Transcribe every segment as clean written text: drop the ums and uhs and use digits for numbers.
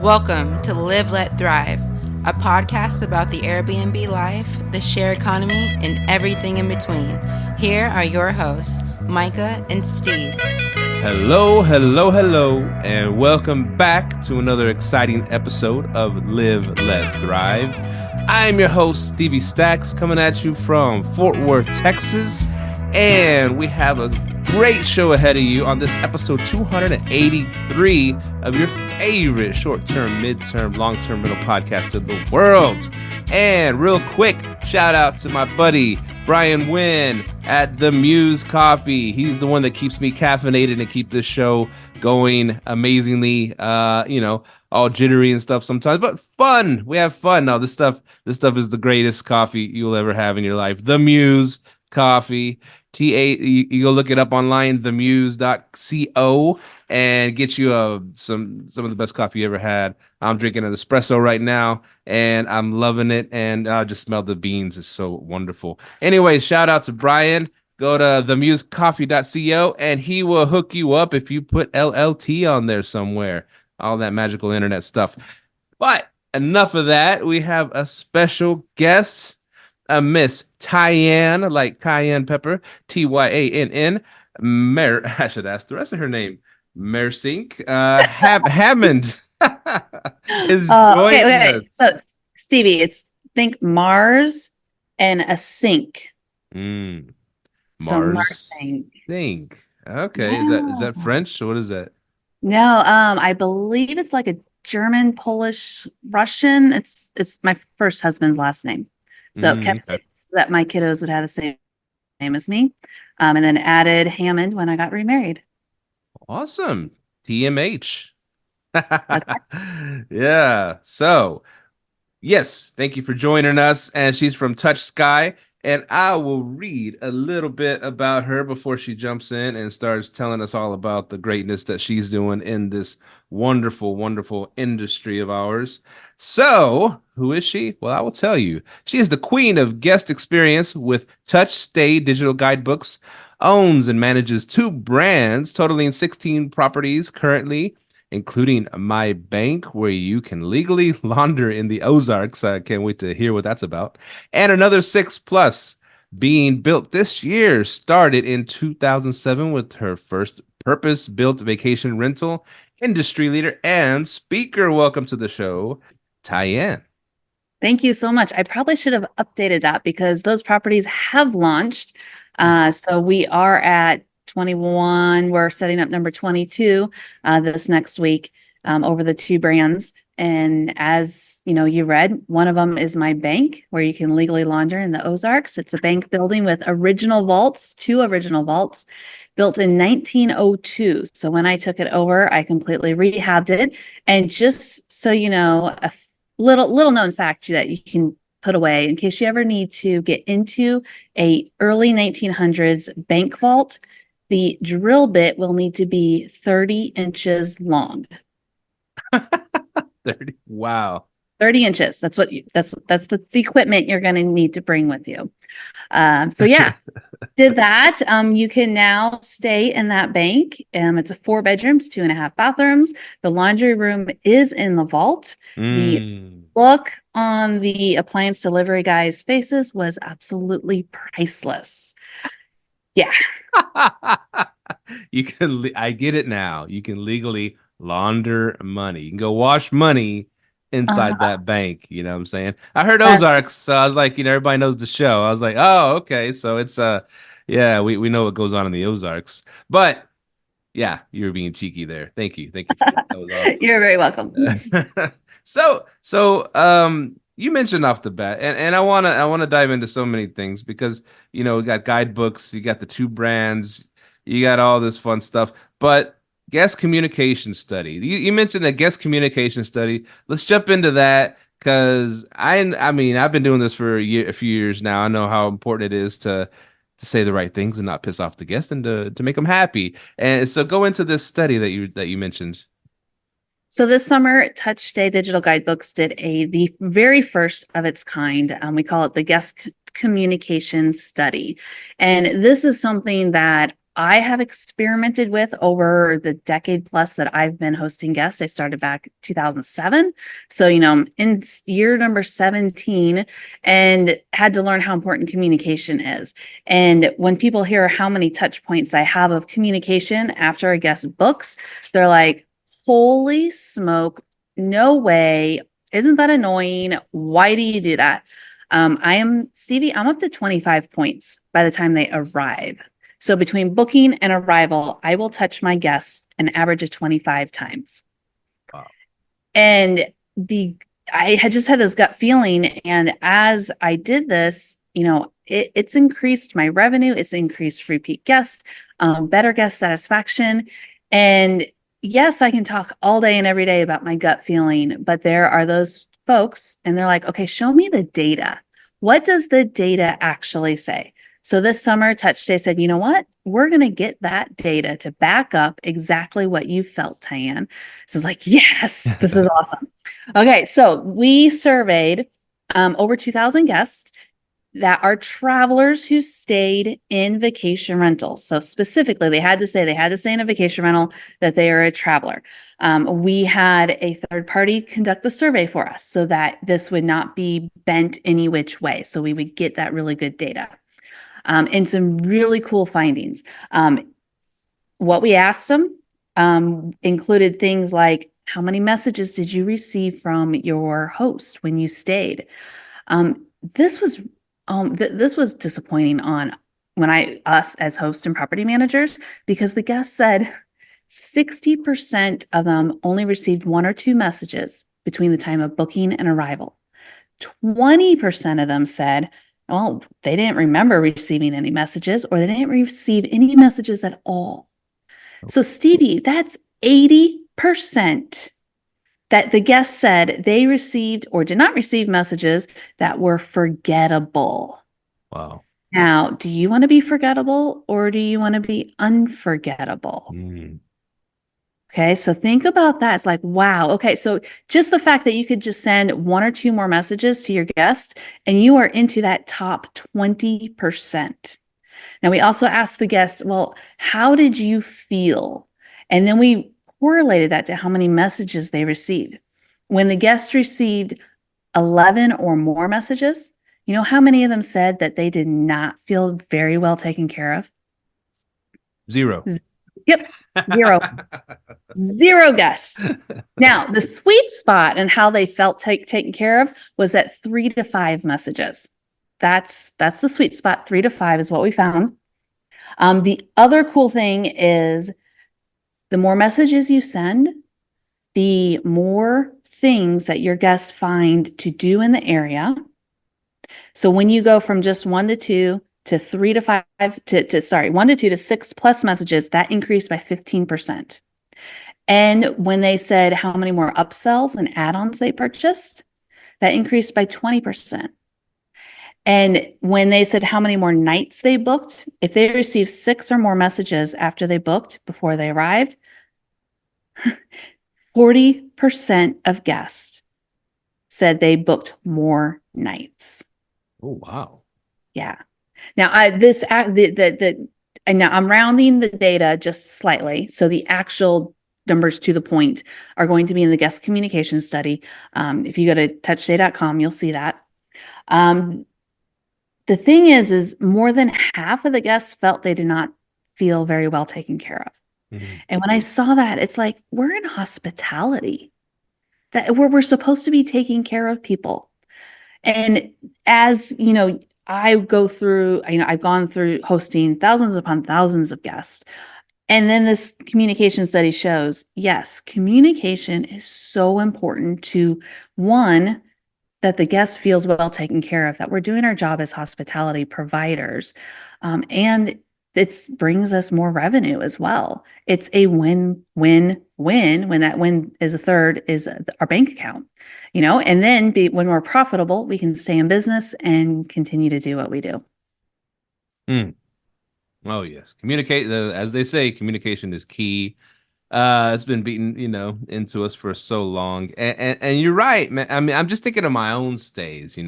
Welcome to Live, Let, Thrive, a podcast about the Airbnb life, the share economy, and everything in between. Here are your hosts, Micah and Steve. Hello, and welcome back to another exciting episode of Live, Let, Thrive. I'm your host, Stevie Stacks, coming at you from Fort Worth, Texas, and we have a great show ahead of you on this episode 283 of your favorite short-term, mid-term, long-term rental podcast in the world. And real quick, shout out to my buddy Brian Wynn at The Muse Coffee. He's the one that keeps me caffeinated and keep this show going amazingly, all jittery and stuff sometimes, but fun. We have fun. No, this stuff is the greatest coffee you'll ever have in your life. The Muse Coffee. You go look it up online, themuse.co, and get you some of the best coffee you ever had. I'm drinking an espresso right now, and I'm loving it, and I just smell the beans. It's so wonderful. Anyway, shout out to Brian. Go to themusecoffee.co, and he will hook you up if you put LLT on there somewhere. All that magical internet stuff. But enough of that. We have a special guest. Miss Tyann, like cayenne pepper, Tyann, I should ask the rest of her name, Mersink, Hammond is joining us. So, Stevie, think Mars and a sink. Mars sink. Okay, yeah. Is that French? What is that? No, I believe it's like a German, Polish, Russian. It's my first husband's last name. So kept it so that my kiddos would have the same name as me. And then added Hammond when I got remarried. Awesome. TMH. Yeah. So, yes, thank you for joining us. And she's from TouchStay. And I will read a little bit about her before she jumps in and starts telling us all about the greatness that she's doing in this wonderful, wonderful industry of ours. So, who is she? Well, I will tell you. She is the queen of guest experience with TouchStay digital guidebooks, owns and manages 2 brands totaling 16 properties currently, including My Bank, where you can legally launder in the Ozarks. I can't wait to hear what that's about. And another 6 plus being built this year, started in 2007 with her first purpose-built vacation rental, industry leader and speaker. Welcome to the show, Tyann. Thank you so much. I probably should have updated that because those properties have launched. So we are at 21. We're setting up number 22 this next week over the 2 brands. And as you read, one of them is My Bank, where you can legally launder in the Ozarks. It's a bank building with original vaults, 2 original vaults, built in 1902. So when I took it over, I completely rehabbed it. And just so you know, a little known fact that you can put away in case you ever need to get into a early 1900s bank vault. The drill bit will need to be 30 inches long. 30. Wow. 30 inches. That's the equipment you're going to need to bring with you. So yeah, did that. You can now stay in that bank. It's a 4 bedrooms, 2.5 bathrooms. The laundry room is in the vault. The look on the appliance delivery guys' faces was absolutely priceless. Yeah. I get it now. You can legally launder money. You can go wash money inside that bank. You know what I'm saying? I heard Ozarks, so I was like, everybody knows the show. I was like, oh, okay. So it's we know what goes on in the Ozarks. But yeah, you were being cheeky there. Thank you. That was awesome. You're very welcome. So you mentioned off the bat, and I wanna dive into so many things because we got guidebooks, you got the 2 brands, you got all this fun stuff, but guest communication study. You mentioned a guest communication study. Let's jump into that because I mean I've been doing this for a few years now. I know how important it is to say the right things and not piss off the guest and to make them happy. And so go into this study that you mentioned. So this summer, TouchStay Digital Guidebooks did the very first of its kind. We call it the Guest Communication Study. And this is something that I have experimented with over the decade plus that I've been hosting guests. I started back 2007. So, I'm in year number 17 and had to learn how important communication is. And when people hear how many touch points I have of communication after a guest books, they're like, holy smoke, no way. Isn't that annoying? Why do you do that? Stevie, I'm up to 25 points by the time they arrive. So between booking and arrival, I will touch my guests an average of 25 times. Wow. And I had just had this gut feeling. And as I did this, it's increased my revenue, it's increased repeat guests, better guest satisfaction. And yes, I can talk all day and every day about my gut feeling, but there are those folks and they're like, okay, show me the data. What does the data actually say? So this summer, TouchStay said, you know what? We're going to get that data to back up exactly what you felt, Tyann. So it's like, yes, this is awesome. Okay, so we surveyed over 2,000 guests that are travelers who stayed in vacation rentals. So specifically, they had to say in a vacation rental that they are a traveler. We had a third party conduct the survey for us so that this would not be bent any which way. So we would get that really good data. And some really cool findings. What we asked them included things like, how many messages did you receive from your host when you stayed? This was disappointing on us as hosts and property managers, because the guests said 60% of them only received 1 or 2 messages between the time of booking and arrival. 20% of them said, well, they didn't remember receiving any messages, or they didn't receive any messages at all. So, Stevie, that's 80% that the guests said they received or did not receive messages that were forgettable. Wow. Now, do you want to be forgettable or do you want to be unforgettable? Okay, so think about that. It's like, wow. Okay, so just the fact that you could just send 1 or 2 more messages to your guest and you are into that top 20%. Now, we also asked the guests, well, how did you feel? And then we correlated that to how many messages they received. When the guests received 11 or more messages, you know how many of them said that they did not feel very well taken care of? 0. Yep, 0. 0 guests. Now, the sweet spot and how they felt taken care of was at 3 to 5 messages. That's the sweet spot. 3 to 5 is what we found. The other cool thing is the more messages you send, the more things that your guests find to do in the area. So when you go from just 1 to 2 to 3 to 5 1 to 2 to 6 plus messages, that increased by 15%. And when they said how many more upsells and add-ons they purchased, that increased by 20%. And when they said how many more nights they booked, if they received 6 or more messages after they booked before they arrived, 40% of guests said they booked more nights. Oh, wow. Yeah. Now and now I'm rounding the data just slightly. So the actual numbers to the point are going to be in the guest communication study. If you go to touchstay.com, you'll see that. The thing is more than half of the guests felt they did not feel very well taken care of. Mm-hmm. And when I saw that, it's like, we're in hospitality, that we're supposed to be taking care of people. And as you know, I've gone through hosting thousands upon thousands of guests. And then this communication study shows, yes, communication is so important to, one, that the guest feels well taken care of, that we're doing our job as hospitality providers. And it brings us more revenue as well. It's a win-win-win, when that win is a third is our bank account, and then when we're profitable, we can stay in business and continue to do what we do. Oh, yes. Communicate, as they say, communication is key. It's been beaten, into us for so long. And you're right, man. I mean, I'm just thinking of my own stays, and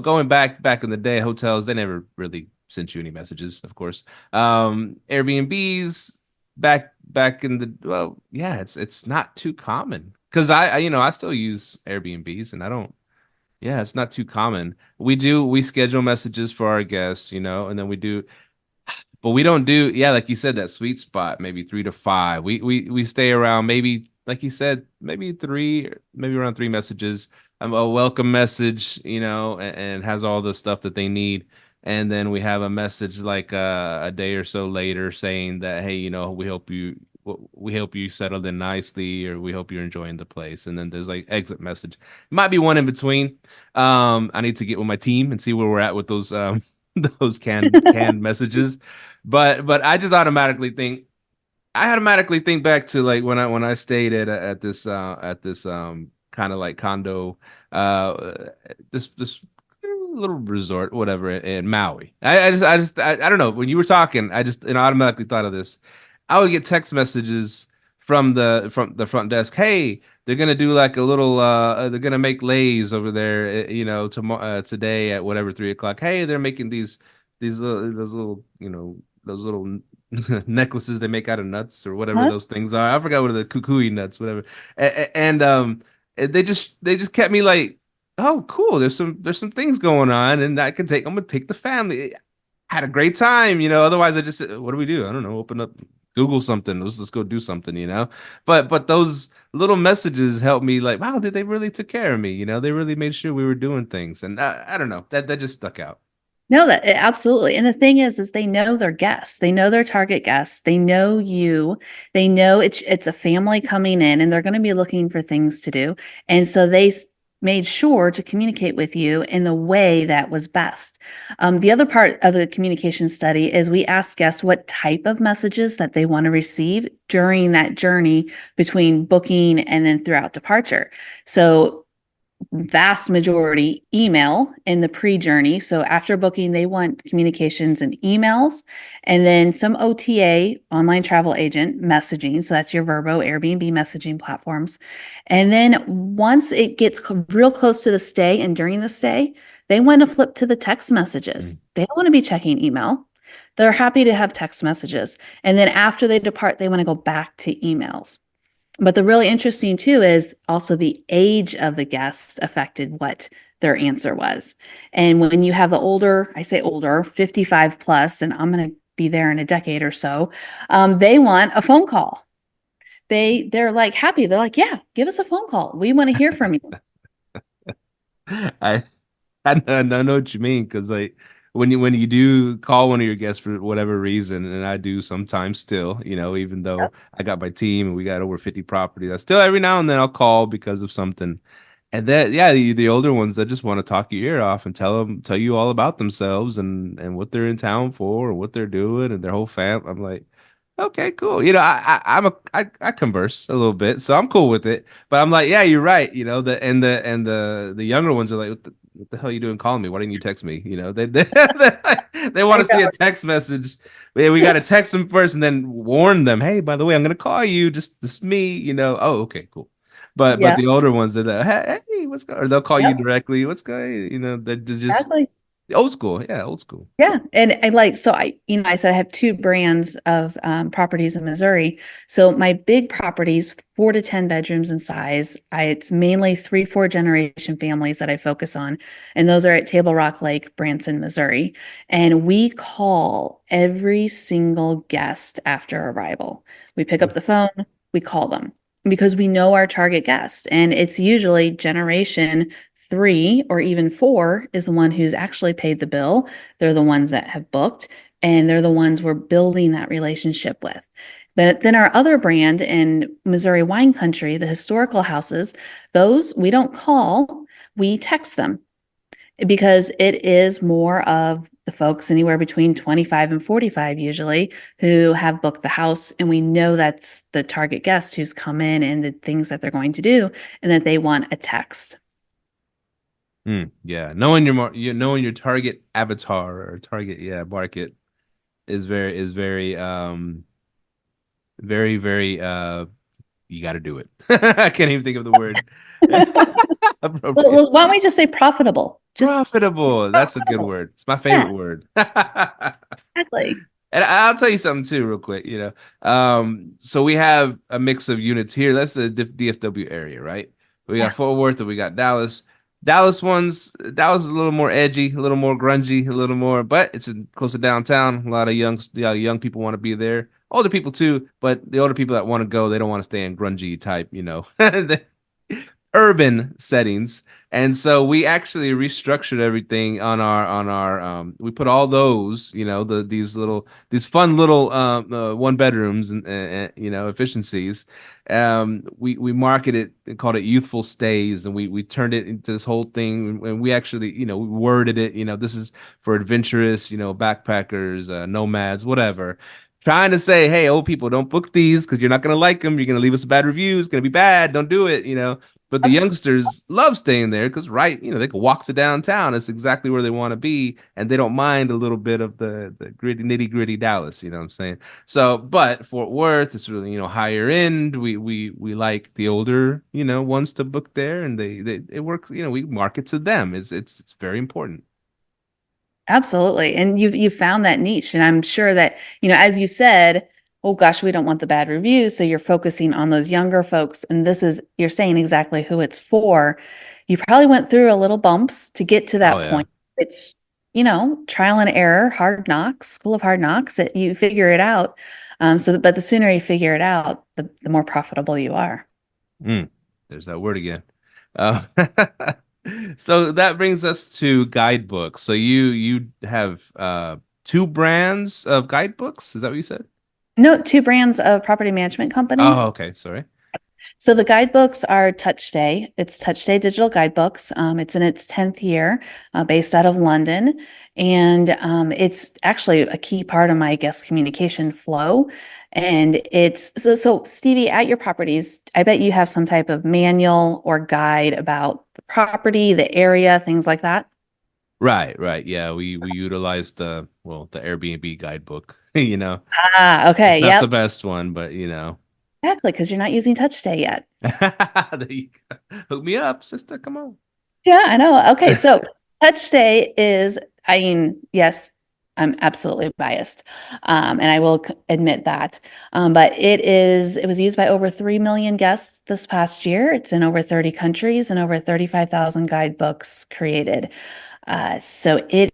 going back in the day, hotels, they never really sent you any messages, of course. Airbnbs back in the well, yeah, it's not too common because I still use Airbnbs and I don't. Yeah, it's not too common. We schedule messages for our guests, and then we do but we don't do, yeah, like you said, that sweet spot, maybe 3 to 5. We stay around maybe, like you said, maybe three, maybe around 3 messages. A welcome message, and has all the stuff that they need. And then we have a message like a day or so later saying that, hey, we hope you settled in nicely, or we hope you're enjoying the place. And then there's like exit message. Might be one in between. I need to get with my team and see where we're at with those those canned messages. But I automatically think back to like when I stayed at this kind of like condo this little resort, whatever, in Maui. I don't know, when you were talking, I just automatically thought of this. I would get text messages from the front desk. Hey, they're gonna do like a little they're gonna make lays over there, tomorrow, today at whatever 3 o'clock. Hey, they're making these those little those little necklaces they make out of nuts or whatever Huh? those things are. I forgot what are the kukui nuts, whatever. And they just kept me like, oh, cool. There's some things going on, and I'm gonna take the family. Had a great time. Otherwise, I just what do we do? I don't know. Open up Google something. Let's go do something. But those little messages helped me like, wow, did they really took care of me? They really made sure we were doing things, and I don't know, that just stuck out. No, absolutely. And the thing is they know their guests. They know their target guests. They know you. They know it's a family coming in, and they're going to be looking for things to do. And so made sure to communicate with you in the way that was best. The other part of the communication study is we ask guests what type of messages that they want to receive during that journey between booking and then throughout departure. So vast majority email in the pre-journey. So after booking, they want communications and emails, and then some OTA, online travel agent messaging. So that's your VRBO, Airbnb messaging platforms. And then once it gets real close to the stay and during the stay, they want to flip to the text messages. They don't want to be checking email. They're happy to have text messages. And then after they depart, they want to go back to emails. But the really interesting too is also the age of the guest affected what their answer was. And when you have the older, I say older, 55 plus, and I'm going to be there in a decade or so, they want a phone call. They're like happy. They're like, yeah, give us a phone call. We want to hear from you. I I know what you mean, because like when you do call one of your guests for whatever reason, and I do sometimes still, even though Yep. I got my team and we got over 50 properties, I still every now and then I'll call because of something. And then yeah, the older ones that just want to talk your ear off and tell you all about themselves and what they're in town for and what they're doing and their whole fam. I'm like, okay, cool. I converse a little bit, so I'm cool with it. But I'm like, yeah, you're right. The younger ones are like, what the hell are you doing calling me? Why didn't you text me? They want I to see a text message. Yeah, we got to text them first and then warn them. Hey, by the way, I'm gonna call you. Just this me. Oh, okay, cool. But Yeah. the older ones, they're like, hey, what's going? Or they'll call you Yep. directly. What's going? They're just Exactly. old school. Yeah, old school. Yeah. And I like, so I said I have two brands of properties in Missouri. So my big properties, 4 to 10 bedrooms in size, it's mainly 3, 4 generation families that I focus on. And those are at Table Rock Lake, Branson, Missouri. And we call every single guest after arrival. We pick up the phone, we call them because we know our target guest. And it's usually generation 3 or even 4 is the one who's actually paid the bill. They're the ones that have booked, and they're the ones we're building that relationship with. But then our other brand in Missouri wine country, the historical houses, those we don't call, we text them because it is more of the folks anywhere between 25 and 45 usually who have booked the house, and we know that's the target guest who's come in and the things that they're going to do, and that they want a text. Yeah, knowing your target avatar or target, yeah, market is very very very you got to do it. I can't even think of the word. Appropriate. Why don't we just say profitable? Just Profitable. That's a good profitable. word. It's my favorite Yes, word. exactly. And I'll tell you something too, real quick. So we have a mix of units here. That's the DFW area, right? We got Yeah. Fort Worth and we got Dallas. Dallas is a little more edgy, a little more grungy, a little more, but it's close to downtown. A lot of young people want to be there. Older people too, but the older people that want to go, they don't want to stay in grungy type, urban settings. And so we actually restructured everything on our we put all those, these fun little one bedrooms and efficiencies. We marketed and called it youthful stays, and we turned it into this whole thing, and we actually, we worded it, this is for adventurous, backpackers, nomads, whatever, trying to say, hey, old people, don't book these because you're not going to like them. You're going to leave us a bad review. It's going to be bad. Don't do it. But the youngsters love staying there because, right, they can walk to downtown. It's exactly where they want to be, and they don't mind a little bit of the gritty, nitty gritty Dallas. You know what I'm saying? So, but Fort Worth is really, higher end. We like the older, ones to book there, and they it works. We market to them. It's very important. Absolutely. And you've found that niche. And I'm sure that, as you said, oh gosh, we don't want the bad reviews. So you're focusing on those younger folks. And you're saying exactly who it's for. You probably went through a little bumps to get to Oh that yeah. point, which, trial and error, hard knocks, school of hard knocks, that you figure it out. But the sooner you figure it out, the more profitable you are. There's that word again. Uh, so that brings us to guidebooks. So you have two brands of guidebooks. Is that what you said? No, two brands of property management Oh, companies. okay. Sorry. So the guidebooks are TouchStay. It's TouchStay Digital Guidebooks. It's in its 10th year, based out of London. And it's actually a key part of my guest communication flow. And it's so Stevie, at your properties, I bet you have some type of manual or guide about the property, the area, things like that. Right, right. Yeah, we utilize the Airbnb guidebook. Ah, It's okay. not the Yep. best one, but Exactly, because you're not using TouchStay yet. there you go. Hook me up, sister. Come on. Yeah, I know. Okay, so TouchStay is, I mean, yes, I'm absolutely biased, and I will admit that. But it was used by over 3 million guests this past year. It's in over 30 countries and over 35,000 guidebooks created. So it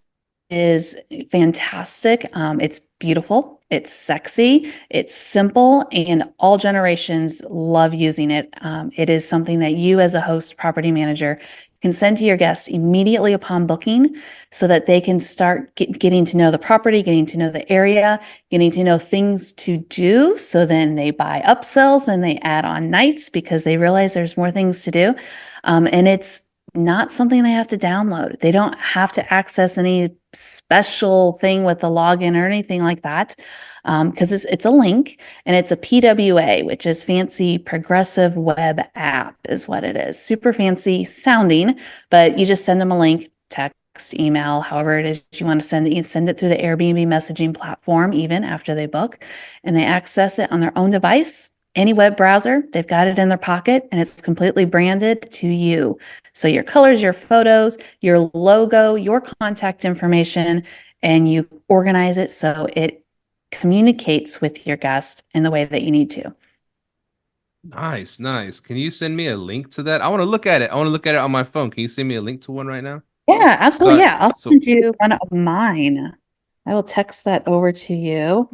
is fantastic. It's beautiful, it's sexy, it's simple, and all generations love using it. It is something that you, as a host property manager, can send to your guests immediately upon booking so that they can start getting to know the property, getting to know the area, getting to know things to do. So then they buy upsells and they add on nights because they realize there's more things to do. And it's not something they have to download. They don't have to access any special thing with the login or anything like that, because it's a link, and it's a PWA, which is fancy progressive web app is what it is. Super fancy sounding, but you just send them a link, text, email, however it is you want to send it. You send it through the Airbnb messaging platform even after they book, and they access it on their own device. Any web browser, they've got it in their pocket, and it's completely branded to you. So your colors, your photos, your logo, your contact information, and you organize it so it communicates with your guest in the way that you need to. Nice, nice. Can you send me a link to that? I want to look at it. I want to look at it on my phone. Can you send me a link to one right now? Yeah, absolutely. So, Yeah, I'll so send you one of mine. I will text that over to you.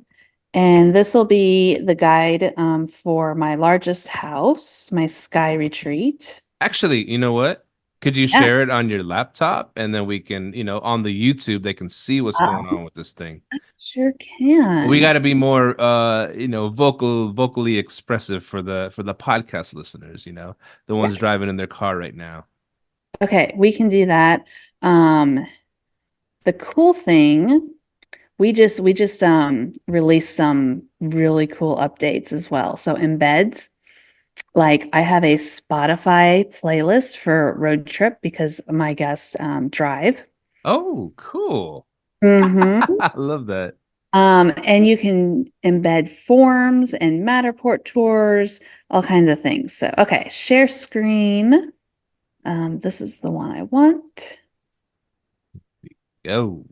And this will be the guide for my largest house, my sky retreat. actually, you know what? Could you Yeah, share it on your laptop and then we can, on the YouTube, they can see what's going on with this thing. sure We got can. to be more vocally expressive for the podcast listeners, the ones Yes. driving in their car right now. Okay, we can do that. Um, the cool thing, we just released some really cool updates as well. So embeds, like I have a Spotify playlist for road trip because my guests drive. Oh, cool. Hmm. I love that. And you can embed forms and Matterport tours, all kinds of things. So, okay, share screen. This is the one I want. Go.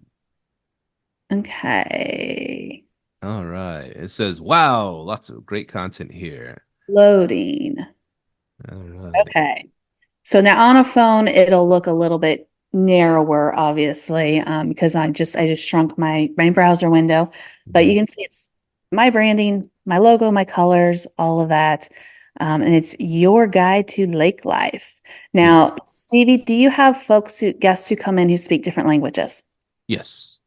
Okay, All right. It says, wow, lots of great content here. loading. All right. Okay. So now on a phone, it'll look a little bit narrower, obviously, because I just shrunk my browser window. But you Mhm. can see it's my branding, my logo, my colors, all of that. And it's your guide to lake life. Hmm. Now, Stevie, do you have guests who come in who speak different languages? Yes.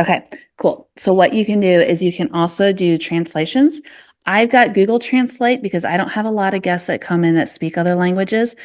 Okay, cool. So what you can do is you can also do translations. I've got Google Translate because I don't have a lot of guests that come in that speak other languages,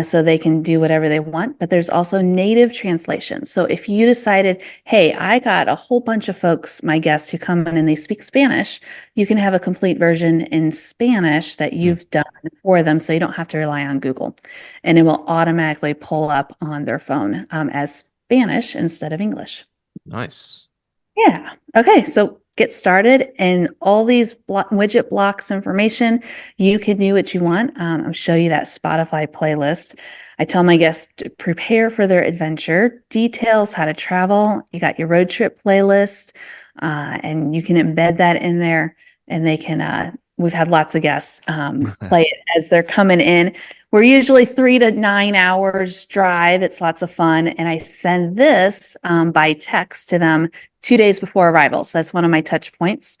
so they can do whatever they want. But there's also native translation. So if you decided, hey, I got a whole bunch of folks, my guests who come in and they speak Spanish, you can have a complete version in Spanish that Hmm. you've done for them, so you don't have to rely on Google, and it will automatically pull up on their phone as Spanish instead of English. Nice. Yeah. Okay. So get started and all these widget blocks information, you can do what you want. I'll show you that Spotify playlist. I tell my guests to prepare for their adventure, details how to travel. You got your road trip playlist, and you can embed that in there and they can, we've had lots of guests play it as they're coming in. We're usually 3 to 9 hours drive. It's lots of fun. And I send this by text to them 2 days before arrival. So that's one of my touch points.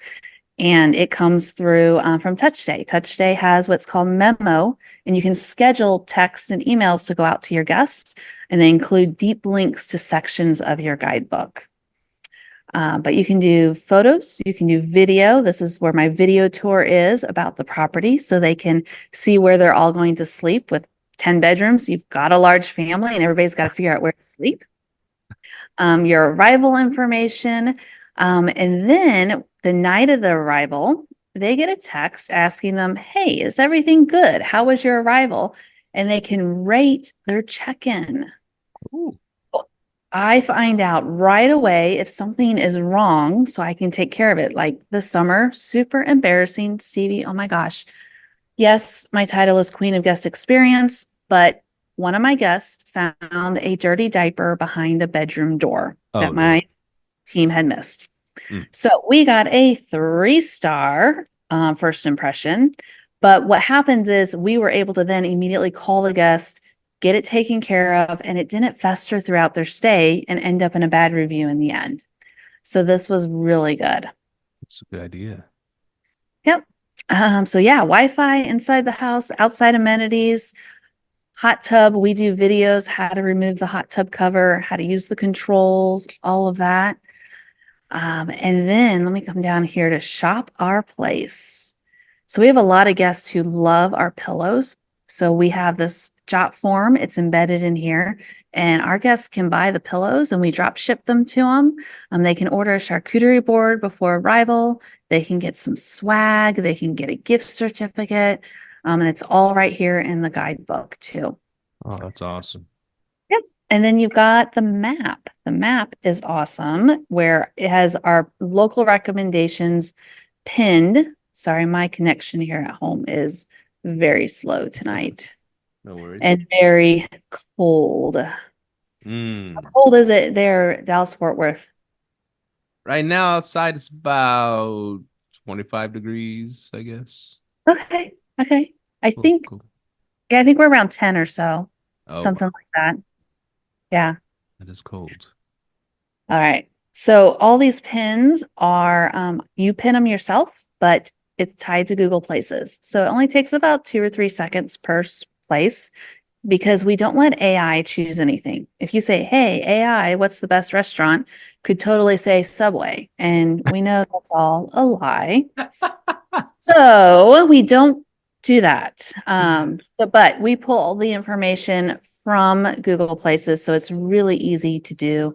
And it comes through from TouchStay. TouchStay has what's called Memo, and you can schedule text and emails to go out to your guests, and they include deep links to sections of your guidebook. But you can do photos, you can do video. This is where my video tour is about the property, so they can see where they're all going to sleep with 10 bedrooms. You've got a large family, and everybody's got to figure out where to sleep. Your arrival information. And then the night of the arrival, they get a text asking them, hey, is everything good? How was your arrival? And they can rate their check-in. Ooh. I find out right away if something is wrong so I can take care of it. Like this summer, super embarrassing, Stevie. Oh my gosh. Yes, my title is Queen of Guest Experience, but one of my guests found a dirty diaper behind a bedroom door Oh, that no. my team had missed. Mm. So we got a 3-star first impression. But what happens is we were able to then immediately call the guest, get it taken care of, and it didn't fester throughout their stay and end up in a bad review in the end. So this was really good. That's a good idea. Yep. So yeah, Wi-Fi inside the house, outside amenities, hot tub. We do videos, how to remove the hot tub cover, how to use the controls, all of that. And then let me come down here to shop our place. So we have a lot of guests who love our pillows. So we have this jot form, it's embedded in here, and our guests can buy the pillows and we drop ship them to them. They can order a charcuterie board before arrival. They can get some swag. They can get a gift certificate. And it's all right here in the guidebook too. Oh, that's awesome. Yep. And then you've got the map. The map is awesome, where it has our local recommendations pinned. Sorry, my connection here at home is very slow tonight No worries. and very cold. How Mm. cold is it there, Dallas Fort Worth? Right now outside it's about 25 degrees, I guess. Okay. Okay. I Oh, think, cool. yeah, I think we're around 10 or so, Oh, something wow. like that. Yeah. That is cold. All right. So all these pins are you pin them yourself, but it's tied to Google Places. So it only takes about 2 or 3 seconds per place because we don't let AI choose anything. If you say, "Hey, AI, what's the best restaurant?" could totally say Subway, and we know that's all a lie. So we don't do that. But we pull all the information from Google Places, so it's really easy to do.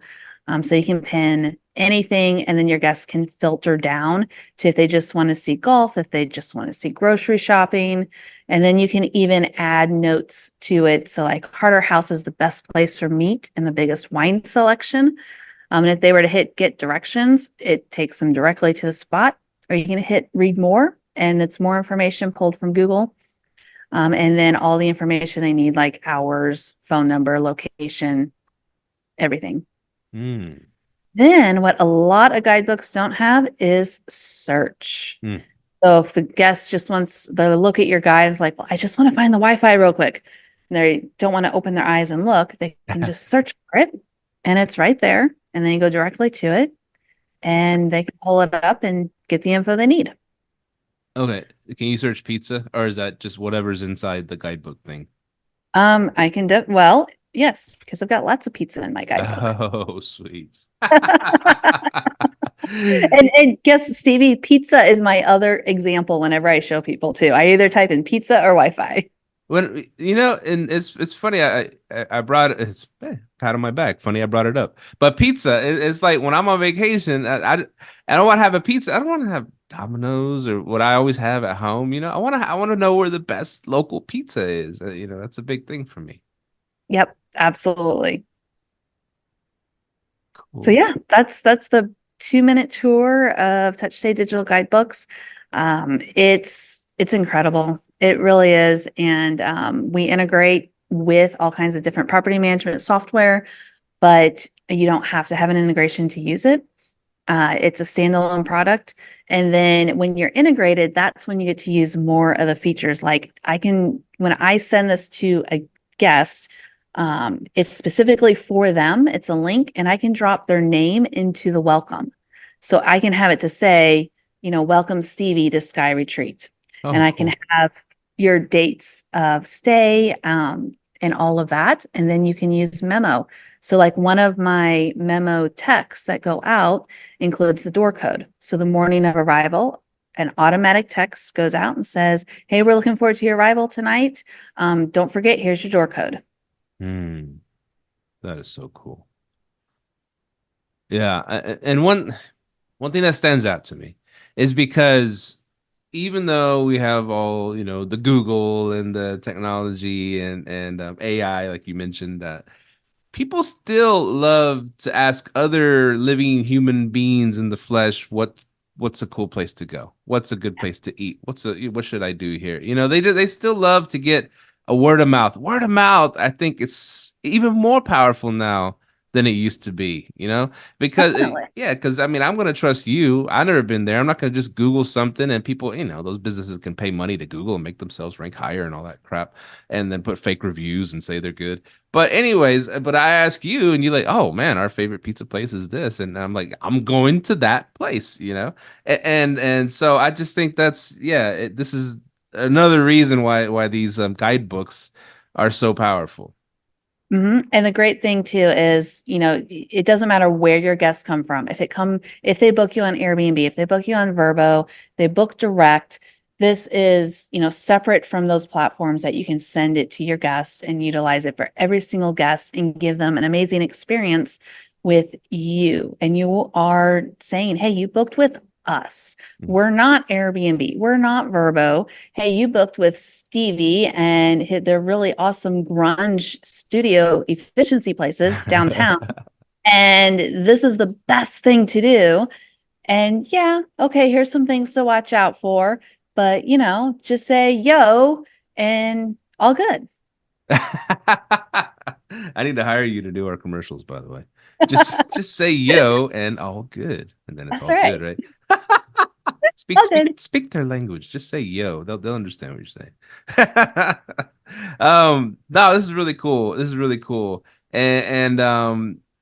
So you can pin anything, and then your guests can filter down to if they just want to see golf, if they just want to see grocery shopping, and then you can even add notes to it. So like Harder House is the best place for meat and the biggest wine selection. And if they were to hit get directions, it takes them directly to the spot, or you can hit read more, and it's more information pulled from Google. And then all the information they need, like hours, phone number, location, everything. Mm. Then what a lot of guidebooks don't have is search. Mm. So if the guest just wants to look at your guide, is like, well, I just want to find the Wi-Fi real quick. And they don't want to open their eyes and look, they can just search for it, and it's right there. And then you go directly to it, and they can pull it up and get the info they need. Okay. Can you search pizza, or is that just whatever's inside the guidebook thing? I can do well, yes, because I've got lots of pizza in my guidebook. Oh, sweet. And guess, Stevie, pizza is my other example whenever I show people too. I either type in pizza or Wi-Fi. When and it's funny. I brought it. It's pat on my back. Funny, I brought it up. But pizza, it's like when I'm on vacation, I don't want to have a pizza. I don't want to have Domino's or what I always have at home. I want to know where the best local pizza is. That's a big thing for me. Yep, absolutely. So Cool. yeah, that's the 2-minute tour of TouchStay digital guidebooks. It's incredible. It really is. And we integrate with all kinds of different property management software, but you don't have to have an integration to use it. It's a standalone product. And then when you're integrated, that's when you get to use more of the features. Like when I send this to a guest, it's specifically for them. It's a link, and I can drop their name into the welcome. So I can have it to say, welcome Stevie to Sky Retreat. And Oh, I cool. can have your dates of stay, and all of that. And then you can use memo. So like one of my memo texts that go out includes the door code. So the morning of arrival, an automatic text goes out and says, hey, we're looking forward to your arrival tonight. Don't forget, here's your door code. That is so cool. Yeah, and one thing that stands out to me is because even though we have all, the Google and the technology and AI, like you mentioned, people still love to ask other living human beings in the flesh what's a cool place to go, what's a good place to eat, what should I do here. They still love to get a word of mouth. I think it's even more powerful now than it used to be, because Definitely. yeah, because I mean, I'm gonna trust you. I've never been there. I'm not gonna just Google something and people, those businesses can pay money to Google and make themselves rank higher and all that crap, and then put fake reviews and say they're good. But anyways, I ask you and you're like, oh man, our favorite pizza place is this. And I'm like, I'm going to that place. And so I just think that's, yeah, this is another reason why these guidebooks are so powerful. And the great thing too is, it doesn't matter where your guests come from. If they book you on Airbnb, if they book you on VRBO, they book direct. This is, separate from those platforms that you can send it to your guests and utilize it for every single guest and give them an amazing experience with you. And you are saying, hey, you booked with us. We're not Airbnb. We're not VRBO. Hey, you booked with Stevie and they're really awesome grunge studio efficiency places downtown. And this is the best thing to do. And yeah, okay, here's some things to watch out for. But, just say yo and all good. I need to hire you to do our commercials, by the way. Just say yo and all good, and then it's That's all right. good, right? Speak All good. speak speak their language. Just say yo. They'll understand what you're saying. No, this is really cool. This is really cool. And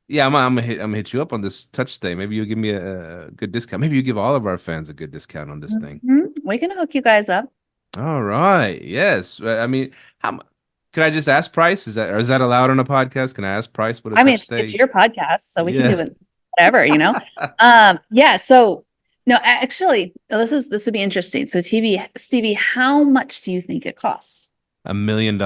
yeah, I'm gonna hit you up on this touch stay. Maybe you'll give me a good discount. Maybe you give all of our fans a good discount on this thing. We can hook you guys up. All right. Yes. I mean, could I just ask price? Is that allowed on a podcast? Can I ask price what a I mean, touch it's stay? your podcast, so we can Yeah. do it whatever. Yeah, so no, actually, this would be interesting. So Stevie, how much do you think it costs? $1 million.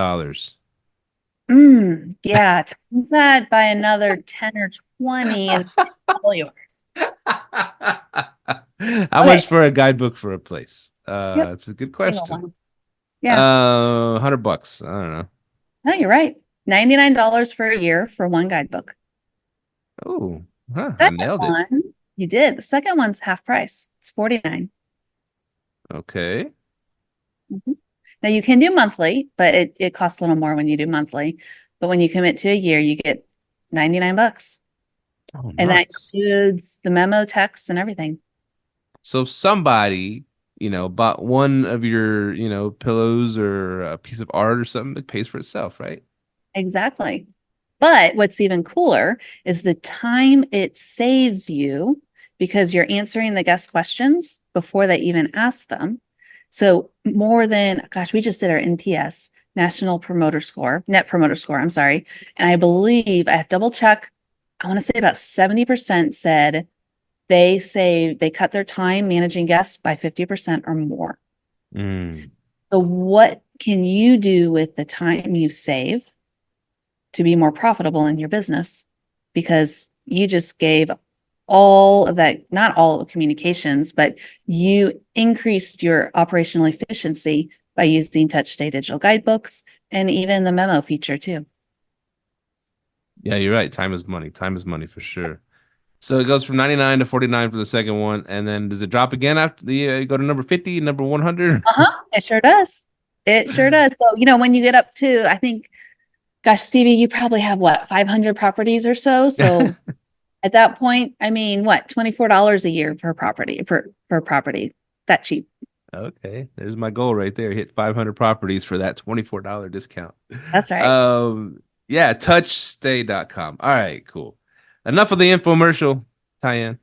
Yeah, times that by another 10 or 20 and it's all yours. How Okay. much for a guidebook for a place? Yep. It's a good Single question. one. Yeah. $100. I don't know. No, you're right. $99 for a year for one guidebook. Oh, Huh, I Second nailed it. one, you did. The second one's half price. It's 49. Okay. Mhm. Now you can do monthly, but it costs a little more when you do monthly. But when you commit to a year, you get 99 bucks. Oh, And that nice. includes the memo, text, and everything. So if somebody, bought one of your, pillows or a piece of art or something, it pays for itself, right? Exactly. But what's even cooler is the time it saves you because you're answering the guest questions before they even ask them. So more than, gosh, we just did our NPS, Net Promoter Score, I'm sorry. And I believe I have double check. I want to say about 70% said they cut their time managing guests by 50% or more. Mm. So what can you do with the time you save to be more profitable in your business? Because you just gave all of that, not all of the communications, but you increased your operational efficiency by using TouchStay digital guidebooks and even the memo feature too. Yeah, you're right. Time is money. Time is money for sure. So it goes from 99 to 49 for the second one, and then does it drop again after the go to number 50, number 100? Uh-huh. It sure does. It sure does. So, when you get up to, I think, gosh, Stevie, you probably have what, 500 properties or so. So at that point, I mean, what, $24 a year per property per property. That cheap. Okay, there's my goal right there. Hit 500 properties for that $24 discount. That's right. Yeah, touchstay.com. All right, cool. Enough of the infomercial, Tyann.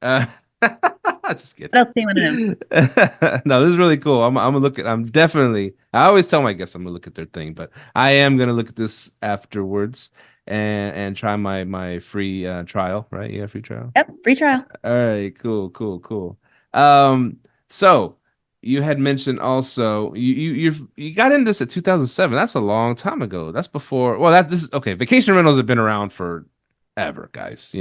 Uh, just kidding. What else do you want to know? No, this is really cool. I'm gonna look at. I'm definitely. I always tell my guests I'm gonna look at their thing, but I am gonna look at this afterwards and try my free trial. Right? You got a free trial. Yep, free trial. All right, cool, cool, cool. Um, so you had mentioned also you got into this at 2007. That's a long time ago. That's before. Well, this is okay. Vacation rentals have been around for ever, guys.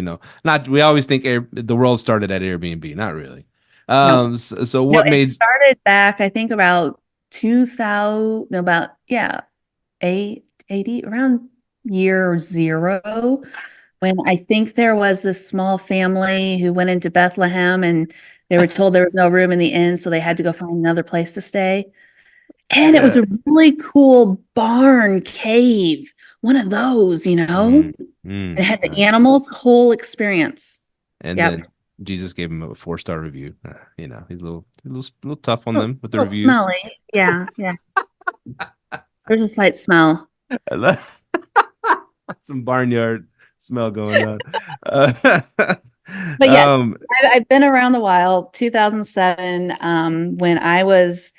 Not we always think the world started at Airbnb. Not really. Nope. So No, what it made started back, I think about 2000, no, about, yeah, 80, around year zero, when I think there was this small family who went into Bethlehem and they were told there was no room in the inn, so they had to go find another place to stay. And it was yeah. a really cool barn cave, one of those. It had the Nice. animals, whole experience. And Yep. then Jesus gave him a 4-star review. He's a little tough on A them with the little reviews. smelly. Yeah, yeah. There's a slight smell. Some barnyard smell going on. Uh, But yes, um, I've been around a while. 2007, when I was,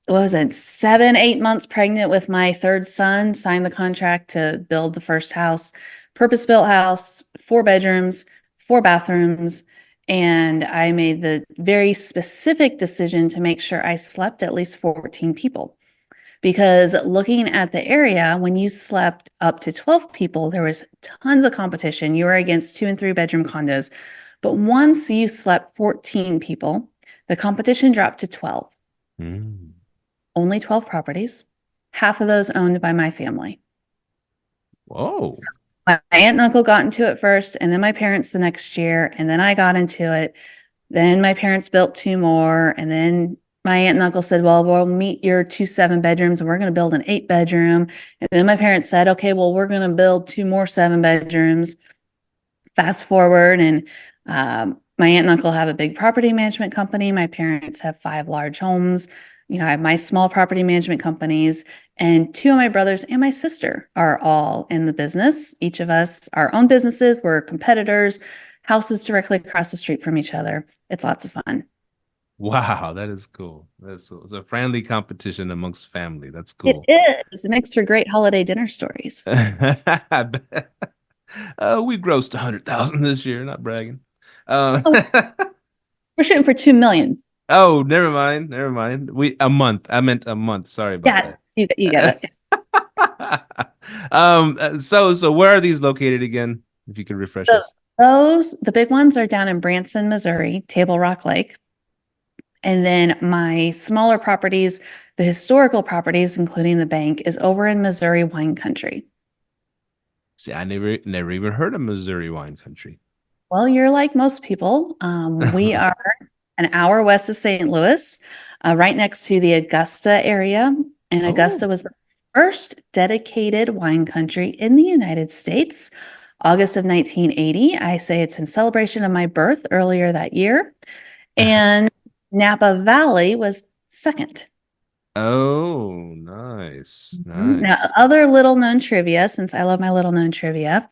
what was it, 7, 8 months pregnant with my third son, signed the contract to build the first house, purpose-built house, 4 bedrooms, 4 bathrooms. And I made the very specific decision to make sure I slept at least 14 people. Because looking at the area, when you slept up to 12 people, there was tons of competition. You were against 2 and 3 bedroom condos. But once you slept 14 people, the competition dropped to 12. mm, Only 12 properties, half of those owned by my family. whoa. My aunt and uncle got into it first, and then my parents the next year, and then I got into it. Then my parents built 2 more, and then my aunt and uncle said, well, we'll meet your 2 7 bedrooms and we're going to build an 8 bedroom. And then my parents said, okay, well, we're going to build 2 more 7 bedrooms. Fast forward, and my aunt and uncle have a big property management company. My parents have 5 large homes. I have my small property management companies, and 2 of my brothers and my sister are all in the business. Each of us, our own businesses, we're competitors, houses directly across the street from each other. It's lots of fun. Wow, that is cool. That's cool. It's a friendly competition amongst family. That's It cool. is. It makes for great holiday dinner stories. I bet. We grossed 100,000 this year, not bragging. Uh, Oh, we're shooting for 2 million. oh, never mind. Never mind. A month. I meant a month. Sorry about that. Yes, you get it. So where are these located again? If you could refresh So us. the big ones are down in Branson, Missouri, Table Rock Lake. And then my smaller properties, the historical properties, including the bank, is over in Missouri wine country. See, I never even heard of Missouri wine country. Well, you're like most people. We are an hour west of St. Louis, right next to the Augusta area. And Oh, Augusta was the first dedicated wine country in the United States. August of 1980. I say it's in celebration of my birth earlier that year. And Napa Valley was second. oh, nice, Now, nice. other little known trivia, since I love my little known trivia,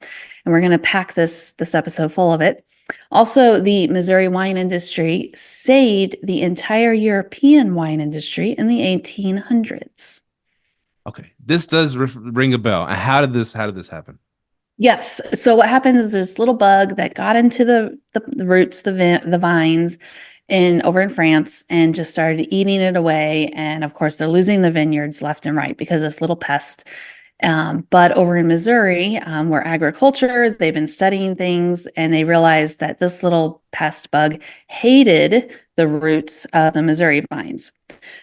and we're going to pack this episode full of it. Also, the Missouri wine industry saved the entire European wine industry in the 1800s. Okay, this does ring a bell. How did this happen? Yes. So what happens is there's this little bug that got into the roots, the vines over in France and just started eating it away. And of course, they're losing the vineyards left and right because of this little pest. But over in Missouri, where agriculture, they've been studying things and they realized that this little pest bug hated the roots of the Missouri vines.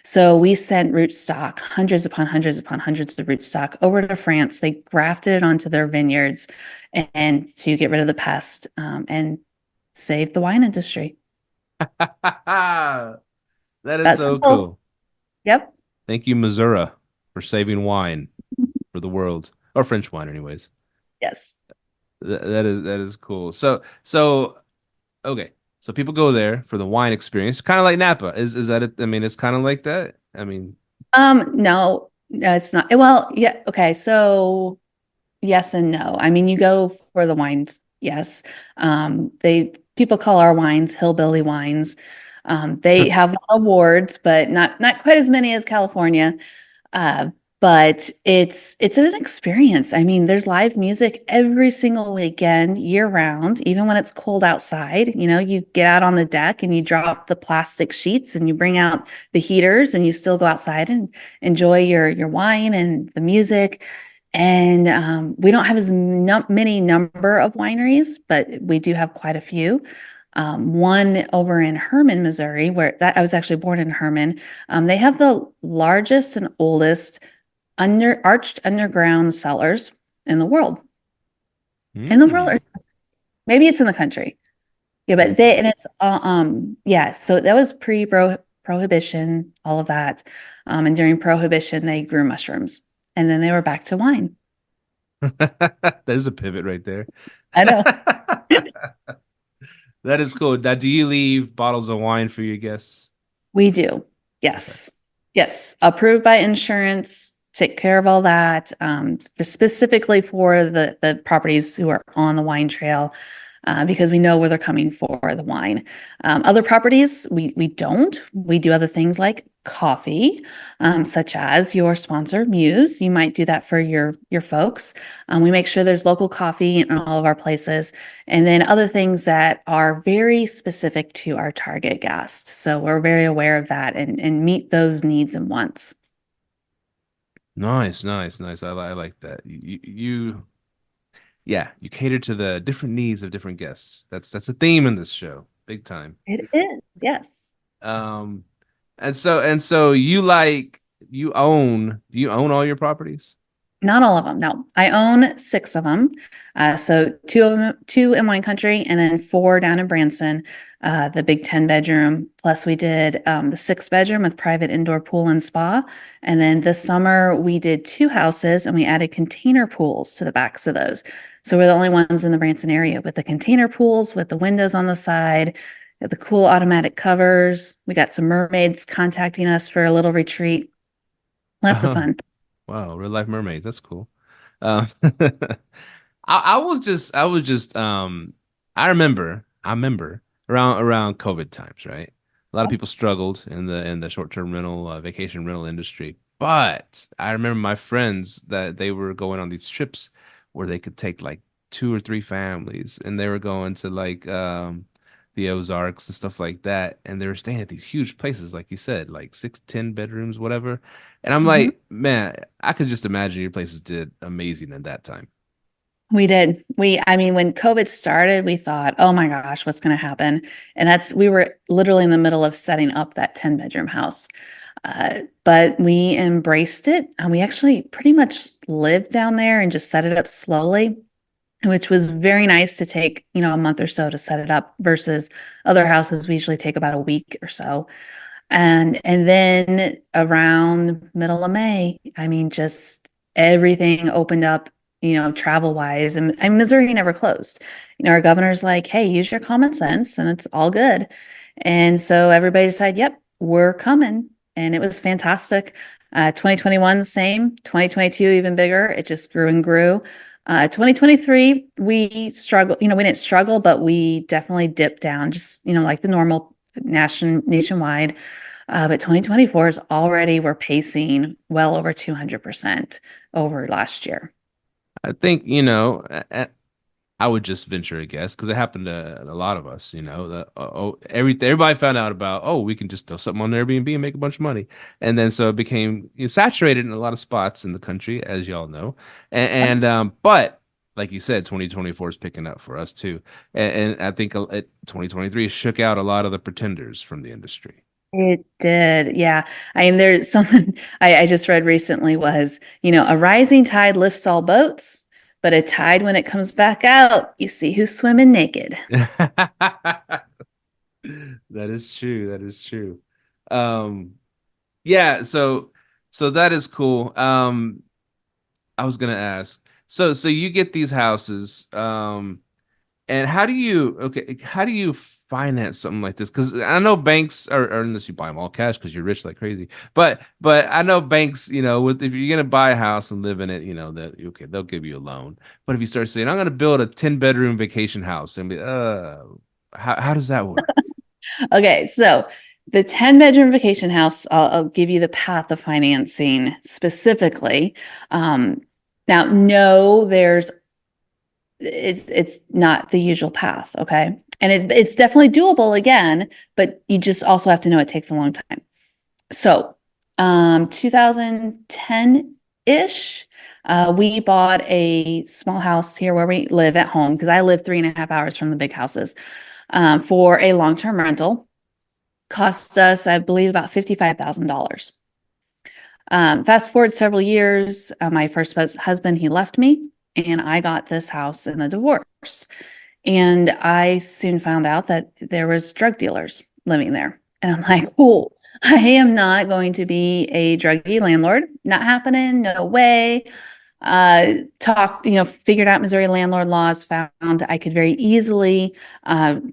So we sent rootstock, hundreds upon hundreds upon hundreds of rootstock over to France. They grafted it onto their vineyards and to get rid of the pest and save the wine industry. That is That's so simple. cool. Yep. Thank you, Missouri, for saving wine for the world, or French wine, anyways. Yes. That is cool. So okay, so people go there for the wine experience, kind of like Napa. Is that it? I mean, it's kind of like that. I mean, No, it's not. Well, yeah. Okay. So yes and no. I mean, you go for the wines. Yes. They people call our wines hillbilly wines. They have awards, but not quite as many as California. Uh, but it's an experience. I mean, there's live music every single weekend, year round, even when it's cold outside. You know, you get out on the deck and you drop the plastic sheets and you bring out the heaters and you still go outside and enjoy your wine and the music. And we don't have as many number of wineries, but we do have quite a few. One over in Herman, Missouri, where that I was actually born in Herman. They have the largest and oldest arched underground cellars in the world. In the world, mm. or maybe it's in the country. Yeah, but and it's yeah. So that was prohibition, all of that. And during prohibition, they grew mushrooms, and then they were back to wine. There's a pivot right there. I know. That is cool. Now, do you leave bottles of wine for your guests? We do. Okay. Yes. Yes. Approved by insurance, take care of all that. Specifically for the properties who are on the wine trail, because we know where they're coming for the wine. Other properties, we don't. We do other things like coffee, such as your sponsor, Muse. You might do that for your folks. We make sure there's local coffee in all of our places, and then other things that are very specific to our target guest. So we're very aware of that and meet those needs and wants. Nice, nice, nice. I like that. Yeah, you cater to the different needs of different guests. That's a theme in this show, big time. It is, yes. Um, and so do you own all your properties? Not all of them. No, I own six of them. So two of them, two in wine country, and then four down in Branson. The big 10-bedroom. Plus, we did the 6-bedroom with private indoor pool and spa. And then this summer, we did two houses and we added container pools to the backs of those. So we're the only ones in the Branson area with the container pools with the windows on the side, the cool automatic covers. We got some mermaids contacting us for a little retreat. Lots of fun. Wow, real life mermaid. That's cool. I was just I remember around COVID times, right? A lot of people struggled in the short-term rental vacation rental industry. But I remember my friends that they were going on these trips where they could take like two or three families and they were going to like the Ozarks and stuff like that. And they were staying at these huge places, like you said, like 6, 10 bedrooms, whatever. And I'm Mhm. like, man, I could just imagine your places did amazing at that time. We did. I mean, when COVID started, we thought, oh my gosh, what's going to happen? And we were literally in the middle of setting up that 10-bedroom house. But we embraced it. And we actually pretty much lived down there and just set it up slowly. which was very nice to take, a month or so to set it up versus other houses we usually take about a week or so. And then around middle of May, I mean, just everything opened up, travel wise, and Missouri never closed. Our governor's like, hey, use your common sense and it's all good. And so everybody decided, yep, we're coming. And it was fantastic. 2021, same, 2022, even bigger. It just grew and grew. 2023, we struggled, we didn't struggle, but we definitely dipped down, just, like the normal nationwide. But 2024 is already, we're pacing well over 200% over last year. I think, I would just venture a guess because it happened to a lot of us, everybody found out about, we can just throw something on Airbnb and make a bunch of money. And then so it became saturated in a lot of spots in the country, as y'all know. But like you said, 2024 is picking up for us too. And I think 2023 shook out a lot of the pretenders from the industry. It did. Yeah. I mean, there's something I just read recently was, a rising tide lifts all boats, but a tide, when it comes back out, you see who's swimming naked. That is true. That is true. Yeah, so that is cool. I was gonna ask. So you get these houses, and how do you finance something like this? Because I know banks are unless you buy them all cash because you're rich like crazy. But I know banks, if you're gonna buy a house and live in it, they'll give you a loan. But if you start saying, I'm gonna build a 10-bedroom vacation house, and how does that work? Okay. So the 10-bedroom vacation house, I'll give you the path of financing specifically. Now, no, it's not the usual path. Okay. And it's definitely doable again, but you just also have to know it takes a long time. So, 2010-ish, we bought a small house here where we live at home because I live 3.5 hours from the big houses, for a long-term rental. Cost us, I believe, about $55,000. Fast forward several years, my first husband, he left me, and I got this house in a divorce. And I soon found out that there was drug dealers living there. And I'm like, oh, I am not going to be a druggie landlord. Not happening. No way. Figured out Missouri landlord laws, found I could very easily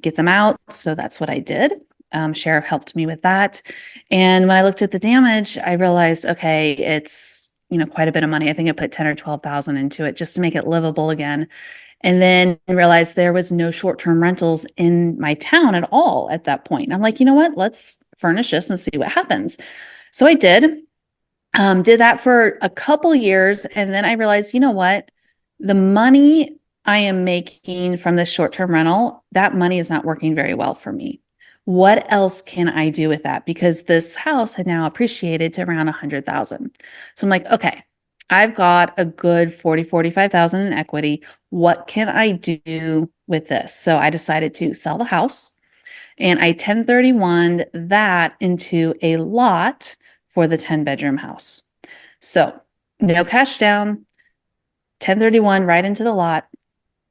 get them out. So that's what I did. Sheriff helped me with that. And when I looked at the damage, I realized, okay, it's, quite a bit of money. I think I put 10 or 12,000 into it just to make it livable again. And then realized there was no short-term rentals in my town at all at that point. And I'm like, you know what? Let's furnish this and see what happens. So I did that for a couple years. And then I realized, you know what? The money I am making from this short-term rental, that money is not working very well for me. What else can I do with that? Because this house had now appreciated to around 100,000. So I'm like, okay, I've got a good 45,000 in equity. What can I do with this? So I decided to sell the house, and I 1031 that into a lot for the 10-bedroom house. So no cash down, 1031 right into the lot,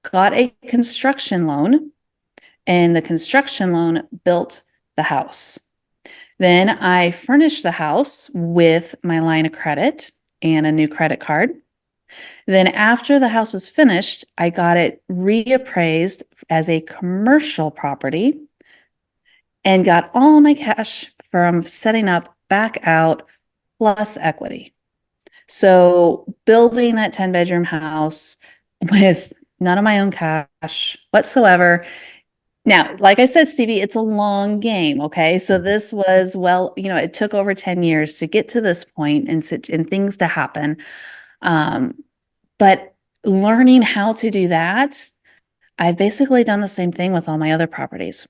got a construction loan, and the construction loan built the house. Then I furnished the house with my line of credit and a new credit card. Then after the house was finished, I got it reappraised as a commercial property and got all my cash from setting up back out plus equity. So building that 10-bedroom house with none of my own cash whatsoever. Now, like I said, Stevie, it's a long game. Okay. So this was, it took over 10 years to get to this point and things to happen. But learning how to do that, I've basically done the same thing with all my other properties.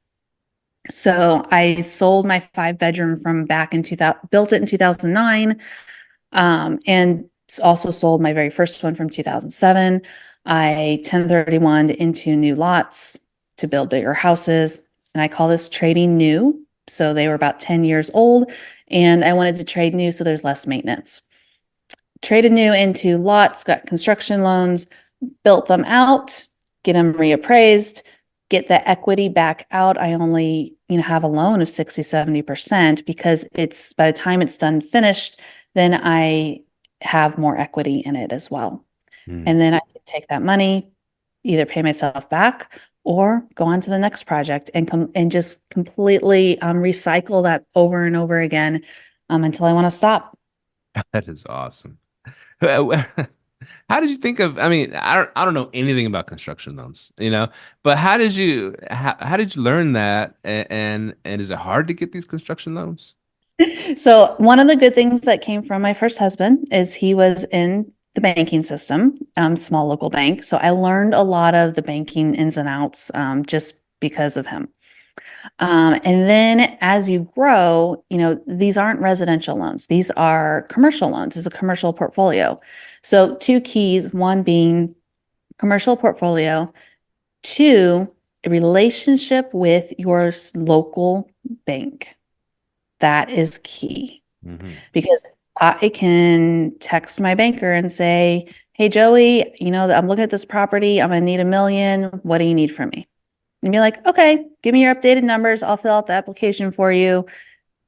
So I sold my 5-bedroom from back in 2000, built it in 2009, and also sold my very first one from 2007. I 1031 into new lots to build bigger houses. And I call this trading new. So they were about 10 years old, and I wanted to trade new so there's less maintenance. Traded new into lots, got construction loans, built them out, get them reappraised, get the equity back out. I only, have a loan of 60-70% because it's by the time it's done finished, then I have more equity in it as well. And then I can take that money, either pay myself back or go on to the next project and just completely recycle that over and over again until I want to stop. That is awesome. How did you think of, I mean, I don't know anything about construction loans, but how did you learn that? And is it hard to get these construction loans? So one of the good things that came from my first husband is he was in the banking system, small local bank. So I learned a lot of the banking ins and outs just because of him. And then as you grow, these aren't residential loans. These are commercial loans. It's a commercial portfolio. So two keys, one being commercial portfolio, two, a relationship with your local bank. That is key because I can text my banker and say, hey, Joey, I'm looking at this property. I'm going to need $1 million. What do you need from me? And be like, okay, give me your updated numbers. I'll fill out the application for you.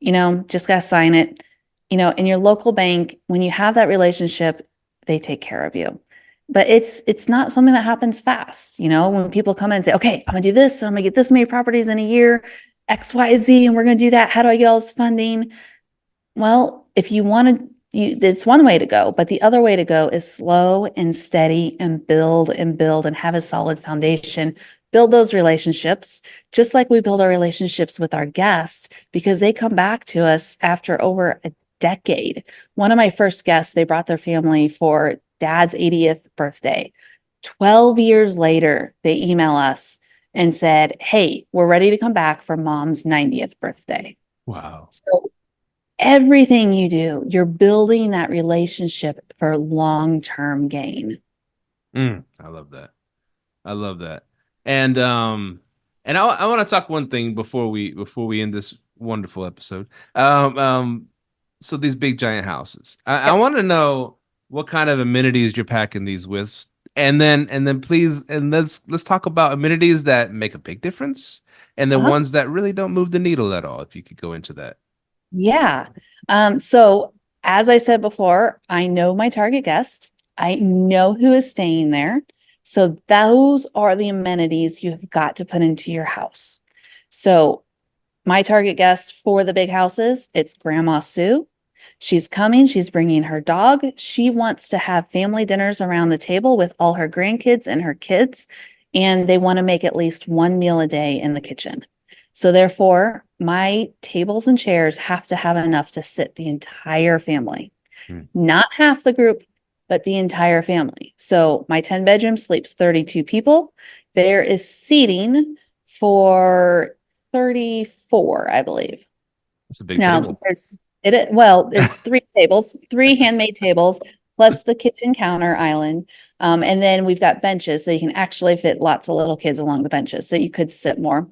Just got to sign it. In your local bank, when you have that relationship, they take care of you. But it's not something that happens fast. When people come in and say, okay, I'm going to do this. So I'm going to get this many properties in a year, X, Y, Z, and we're going to do that. How do I get all this funding? Well, if you want to, it's one way to go, but the other way to go is slow and steady and build and have a solid foundation. Build those relationships, just like we build our relationships with our guests, because they come back to us after over a decade. One of my first guests, they brought their family for dad's 80th birthday. 12 years later, they email us and said, hey, we're ready to come back for mom's 90th birthday. Wow. So everything you do, you're building that relationship for long-term gain. I love that. I love that. And I want to talk one thing before we end this wonderful episode. So these big giant houses. I want to know what kind of amenities you're packing these with. And then please, and let's talk about amenities that make a big difference and the ones that really don't move the needle at all, if you could go into that. Yeah. So as I said before, I know my target guest. I know who is staying there. So those are the amenities you have got to put into your house. So my target guest for the big houses, it's Grandma Sue. She's coming. She's bringing her dog. She wants to have family dinners around the table with all her grandkids and her kids, and they want to make at least one meal a day in the kitchen. So therefore, my tables and chairs have to have enough to sit the entire family, not half the group, but the entire family. So my 10 bedroom sleeps 32 people. There is seating for 34, I believe. That's a big table. There's 3 tables, 3 handmade tables, plus the kitchen counter island. And then we've got benches, so you can actually fit lots of little kids along the benches, so you could sit more.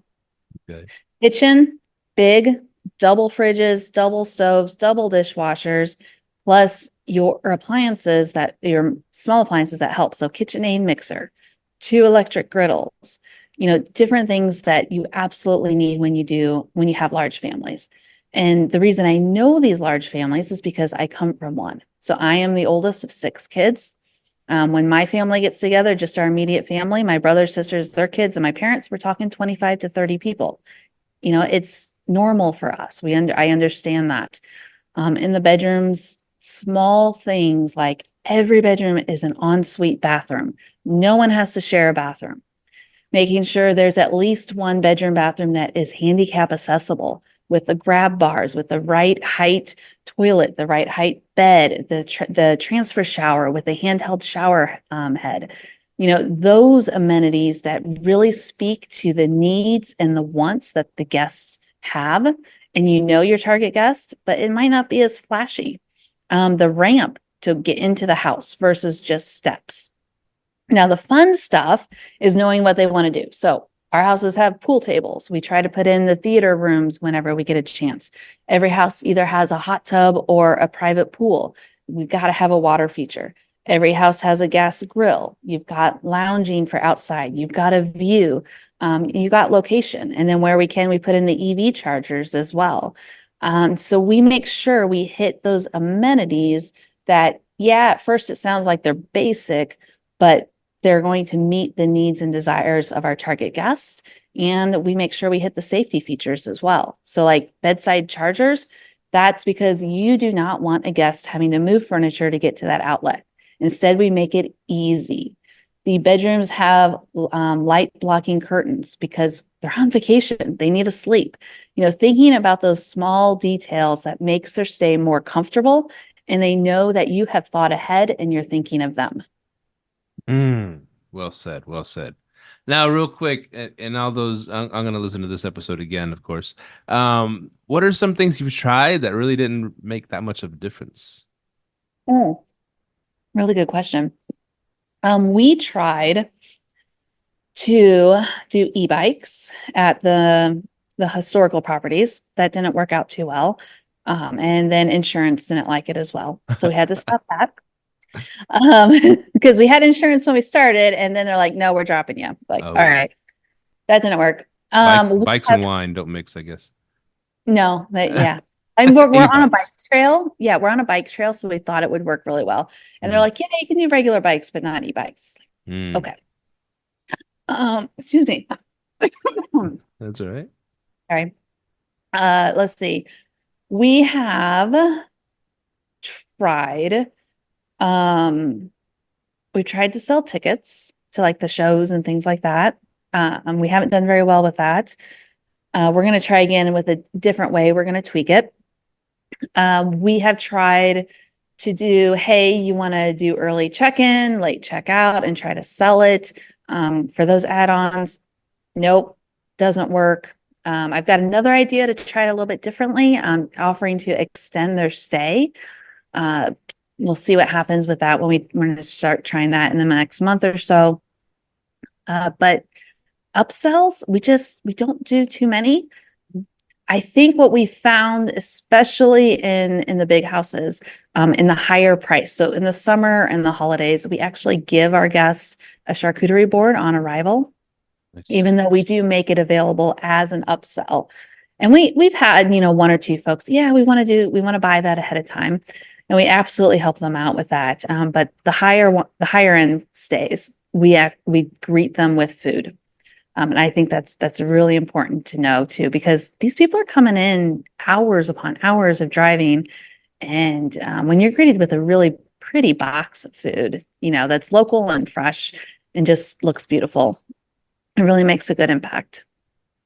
Okay. Kitchen, big, double fridges, double stoves, double dishwashers, plus your appliances your small appliances that help. So KitchenAid mixer, 2 electric griddles, different things that you absolutely need when you have large families. And the reason I know these large families is because I come from one. So I am the oldest of 6 kids. When my family gets together, just our immediate family, my brothers, sisters, their kids, and my parents, we're talking 25 to 30 people. It's normal for us. I understand that. In the bedrooms, small things like every bedroom is an ensuite bathroom. No one has to share a bathroom. Making sure there's at least one bedroom bathroom that is handicap accessible with the grab bars, with the right height toilet, the right height bed, the transfer shower with the handheld shower head. Those amenities that really speak to the needs and the wants that the guests have. And your target guest, but it might not be as flashy. The ramp to get into the house versus just steps. Now, the fun stuff is knowing what they want to do. So our houses have pool tables. We try to put in the theater rooms whenever we get a chance. Every house either has a hot tub or a private pool. We've got to have a water feature. Every house has a gas grill. You've got lounging for outside. You've got a view. You got location. And then where we can, we put in the EV chargers as well. So we make sure we hit those amenities that, yeah, at first it sounds like they're basic, but they're going to meet the needs and desires of our target guests. And we make sure we hit the safety features as well. So like bedside chargers, that's because you do not want a guest having to move furniture to get to that outlet. Instead, we make it easy. The bedrooms have light blocking curtains because they're on vacation. They need to sleep. Thinking about those small details that makes their stay more comfortable, and they know that you have thought ahead and you're thinking of them. Well said. Well said. Now, real quick, and all those, I'm going to listen to this episode again, of course. What are some things you've tried that really didn't make that much of a difference? Oh, really good question. We tried to do e-bikes at the historical properties. That didn't work out too well. And then insurance didn't like it as well. So we had to stop that. Because we had insurance when we started, and then they're like, no, we're dropping you. Like, all right, that didn't work. Bikes and wine don't mix, I guess. No, yeah. We're on a bike trail. Yeah, we're on a bike trail, so we thought it would work really well. And they're like, yeah, you can do regular bikes, but not e-bikes. Okay. Excuse me. That's all right. All right. Let's see. We have tried. We tried to sell tickets to like the shows and things like that. We haven't done very well with that. We're going to try again with a different way. We're going to tweak it. We have tried to do, hey, you want to do early check-in, late check-out, and try to sell it for those add-ons. Nope, doesn't work. I've got another idea to try it a little bit differently. I'm offering to extend their stay. We'll see what happens with that when we're going to start trying that in the next month or so. But upsells, we don't do too many. I think what we found, especially in the big houses, in the higher price. So in the summer and the holidays, we actually give our guests a charcuterie board on arrival, even though we do make it available as an upsell. And we've had, one or two folks, yeah, we want to buy that ahead of time. And we absolutely help them out with that. But the higher end stays, we greet them with food. And I think that's really important to know too, because these people are coming in hours upon hours of driving. And when you're greeted with a really pretty box of food, that's local and fresh and just looks beautiful, it really makes a good impact.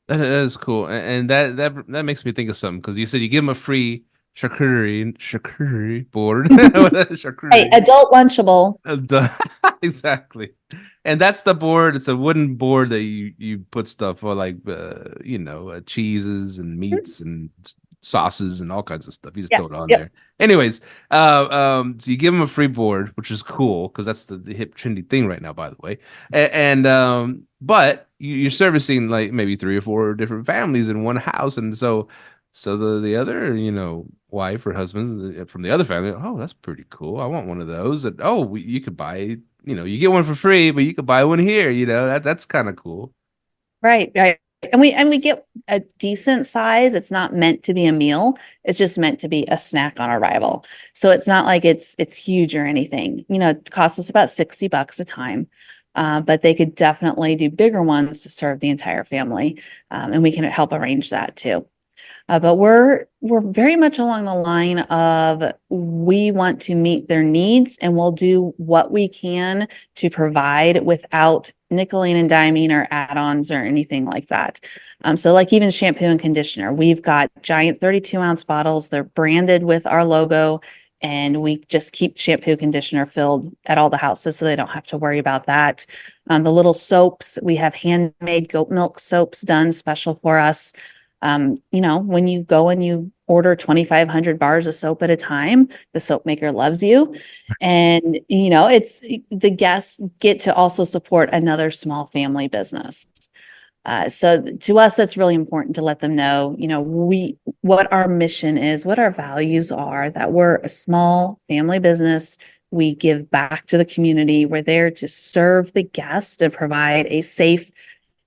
That is cool. And that makes me think of something, because you said you give them a free charcuterie board. Charcuterie. Hey, adult lunchable. Exactly. And that's the board. It's a wooden board that you put stuff for, like cheeses and meats and sauces and all kinds of stuff. You just throw it on there. Anyways, so you give them a free board, which is cool because that's the hip trendy thing right now, by the way. And but you're servicing like maybe 3 or 4 different families in one house, and so the other, wife or husband from the other family, oh, that's pretty cool. I want one of those. And you could buy, you get one for free, but you could buy one here. That's kind of cool. Right. And we get a decent size. It's not meant to be a meal. It's just meant to be a snack on arrival. So it's not like it's huge or anything. It costs us about $60 a time. But they could definitely do bigger ones to serve the entire family. And we can help arrange that too. But we're very much along the line of, we want to meet their needs, and we'll do what we can to provide without nickeling and diming or add-ons or anything like that. So like even shampoo and conditioner, we've got giant 32-ounce bottles. They're branded with our logo, and we just keep shampoo conditioner filled at all the houses, so they don't have to worry about that. The little soaps, we have handmade goat milk soaps done special for us. When you go and you order 2,500 bars of soap at a time, the soap maker loves you. And, it's the guests get to also support another small family business. So to us, that's really important to let them know, what our mission is, what our values are, that we're a small family business We give back to the community. We're there to serve the guest and provide a safe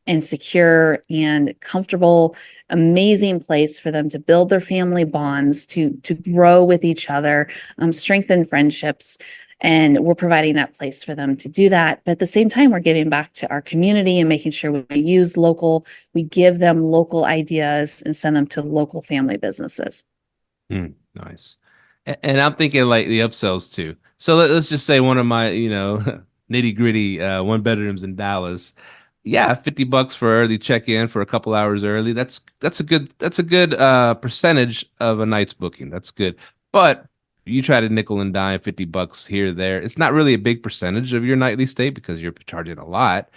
and secure and comfortable, amazing place for them to build their family bonds, to grow with each other, strengthen friendships. And we're providing that place for them to do that. But at the same time, we're giving back to our community and making sure we give them local ideas and send them to local family businesses. Nice. And I'm thinking like the upsells too. So let's just say one of my, nitty gritty one bedrooms in Dallas. Yeah, $50 for early check-in for a couple hours early. That's a good percentage of a night's booking. That's good. But you try to nickel and dime $50 here or there. It's not really a big percentage of your nightly stay because you're charging a lot.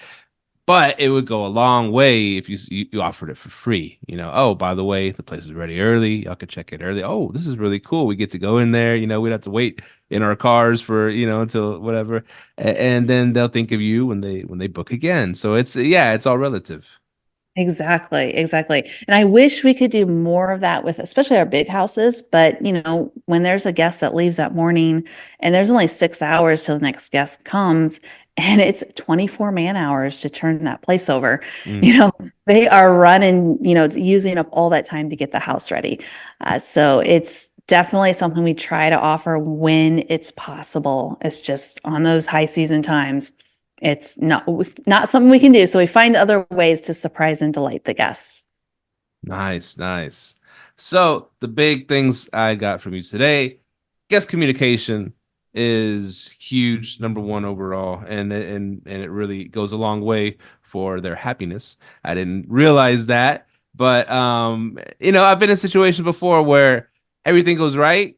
But it would go a long way if you offered it for free. Oh, by the way, the place is ready early. Y'all could check it early. Oh, this is really cool. We get to go in there. We don't have to wait in our cars for, until whatever. And then they'll think of you when they book again. So it's all relative. Exactly. And I wish we could do more of that with especially our big houses. But, when there's a guest that leaves that morning and there's only 6 hours till the next guest comes, and it's 24 man hours to turn that place over, they are running, using up all that time to get the house ready. So it's definitely something we try to offer when it's possible. It's just on those high season times. It's not something we can do. So we find other ways to surprise and delight the guests. Nice. So the big things I got from you today, guest communication is huge, number one overall, and it really goes a long way for their happiness. I didn't realize that, but I've been in situations before where everything goes right.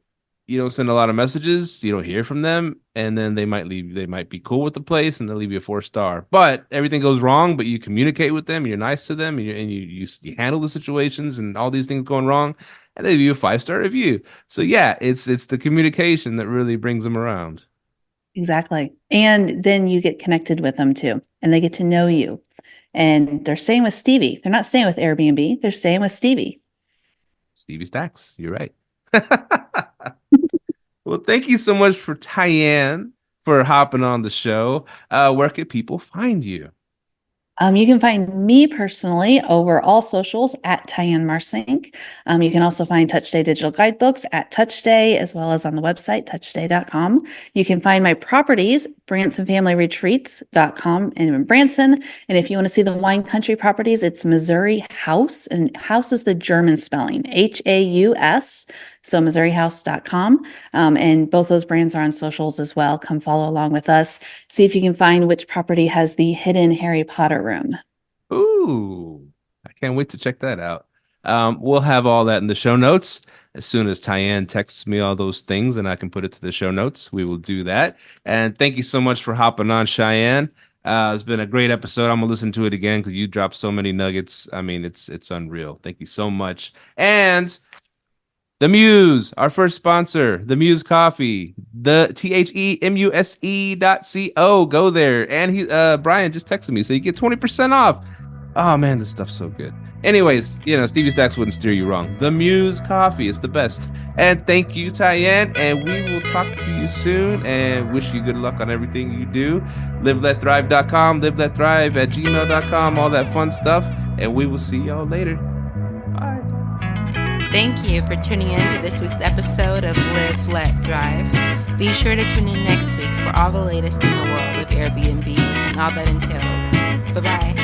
You don't send a lot of messages, you don't hear from them, and then they might leave. They might be cool with the place and they'll leave you a 4-star. But everything goes wrong, but you communicate with them, you're nice to them, and you handle the situations and all these things going wrong, and they leave you a 5-star review. So yeah, it's the communication that really brings them around. Exactly. And then you get connected with them too, and they get to know you. And they're staying with Stevie. They're not staying with Airbnb. They're staying with Stevie. Stevie Stacks. You're right. Well, thank you so much for Tyann for hopping on the show. Where can people find you? You can find me personally over all socials at Tyann Marsink. You can also find TouchStay digital guidebooks at TouchStay, as well as on the website, touchstay.com. You can find my properties, BransonFamilyRetreats.com in Branson. And if you want to see the wine country properties, it's Missouri House, and house is the German spelling, Haus. So MissouriHouse.com. And both those brands are on socials as well. Come follow along with us. See if you can find which property has the hidden Harry Potter room. Ooh, I can't wait to check that out. We'll have all that in the show notes. As soon as Tyann texts me all those things and I can put it to the show notes, we will do that. And thank you so much for hopping on, Cheyenne. It's been a great episode. I'm gonna listen to it again because you dropped so many nuggets. I mean, it's unreal. Thank you so much. And The Muse, our first sponsor, The Muse Coffee, the THEMUSE.co. Go there. And Brian just texted me, so you get 20% off. Oh man, this stuff's so good. Anyways, Stevie Stacks wouldn't steer you wrong. The Muse Coffee is the best. And thank you, Tyann, and we will talk to you soon and wish you good luck on everything you do. LiveLetThrive.com, LiveLetThrive@gmail.com, all that fun stuff. And we will see y'all later. Bye. Thank you for tuning in to this week's episode of Live, Let, Thrive. Be sure to tune in next week for all the latest in the world of Airbnb and all that entails. Bye-bye.